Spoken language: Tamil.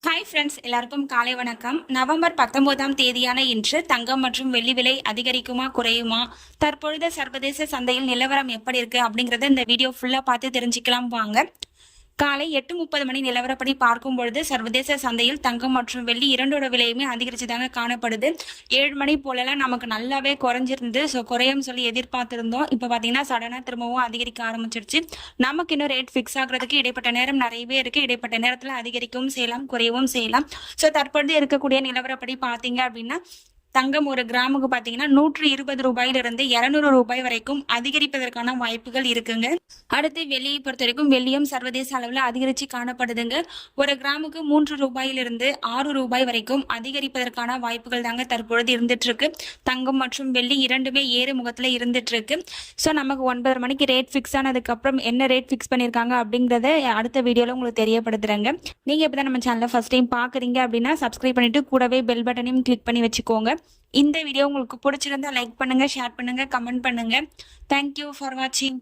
ஹாய் ஃப்ரெண்ட்ஸ், எல்லாருக்கும் காலை வணக்கம். நவம்பர் 19ஆம் தேதியான இன்று தங்கம் மற்றும் வெள்ளி விலை அதிகரிக்குமா குறையுமா, தற்பொழுது சர்வதேச சந்தையில் நிலவரம் எப்படி இருக்கு அப்படிங்கறத இந்த வீடியோ ஃபுல்லா பார்த்து தெரிஞ்சுக்கலாம் வாங்க. காலை 8:30 மணி நிலவரப்படி பார்க்கும் பொழுது சர்வதேச சந்தையில் தங்கம் மற்றும் வெள்ளி இரண்டோட விலையுமே அதிகரிச்சுதாங்க காணப்படுது. 7 மணி போலலாம் நமக்கு நல்லாவே குறைஞ்சிருந்து, ஸோ குறையும் சொல்லி எதிர்பார்த்திருந்தோம். இப்போ பார்த்தீங்கன்னா சடனாக திரும்பவும் அதிகரிக்க ஆரம்பிச்சிருச்சு. நமக்கு இன்னும் ரேட் ஃபிக்ஸ் ஆகுறதுக்கு இடைப்பட்ட நேரம் நிறையவே இருக்கு. இடைப்பட்ட நேரத்தில் அதிகரிக்கவும் செய்யலாம், குறையவும் செய்யலாம். ஸோ தற்பொழுது இருக்கக்கூடிய நிலவரப்படி பார்த்தீங்க அப்படின்னா தங்கம் ஒரு கிராமுக்கு பார்த்தீங்கன்னா 120 ரூபாயிலிருந்து 200 ரூபாய் வரைக்கும் அதிகரிப்பதற்கான வாய்ப்புகள் இருக்குங்க. அடுத்து வெள்ளியை பொறுத்த வரைக்கும் வெள்ளியும் சர்வதேச அளவில் அதிகரிச்சு காணப்படுதுங்க. ஒரு கிராமுக்கு 3 ரூபாயிலிருந்து 6 ரூபாய் வரைக்கும் அதிகரிப்பதற்கான வாய்ப்புகள் தாங்க தற்பொழுது இருந்துட்டு இருக்கு. தங்கம் மற்றும் வெள்ளி இரண்டுமே ஏறு முகத்தில் இருந்துட்டு இருக்கு. ஸோ நமக்கு 9:30 மணிக்கு ரேட் ஃபிக்ஸ் ஆனதுக்கு அப்புறம் என்ன ரேட் ஃபிக்ஸ் பண்ணியிருக்காங்க அப்படிங்கிறத அடுத்த வீடியோவில் உங்களுக்கு தெரியப்படுத்துறாங்க. நீங்கள் இப்போ தான் நம்ம சேனலை ஃபர்ஸ்ட் டைம் பார்க்குறீங்க அப்படின்னா சப்ஸ்கிரைப் பண்ணிட்டு கூடவே பெல் பட்டனையும் கிளிக் பண்ணி வச்சுக்கோங்க. இந்த வீடியோ உங்களுக்கு பிடிச்சிருந்தா லைக் பண்ணுங்க, ஷேர் பண்ணுங்க, கமெண்ட் பண்ணுங்க. தேங்க்யூ ஃபார் வாட்சிங்.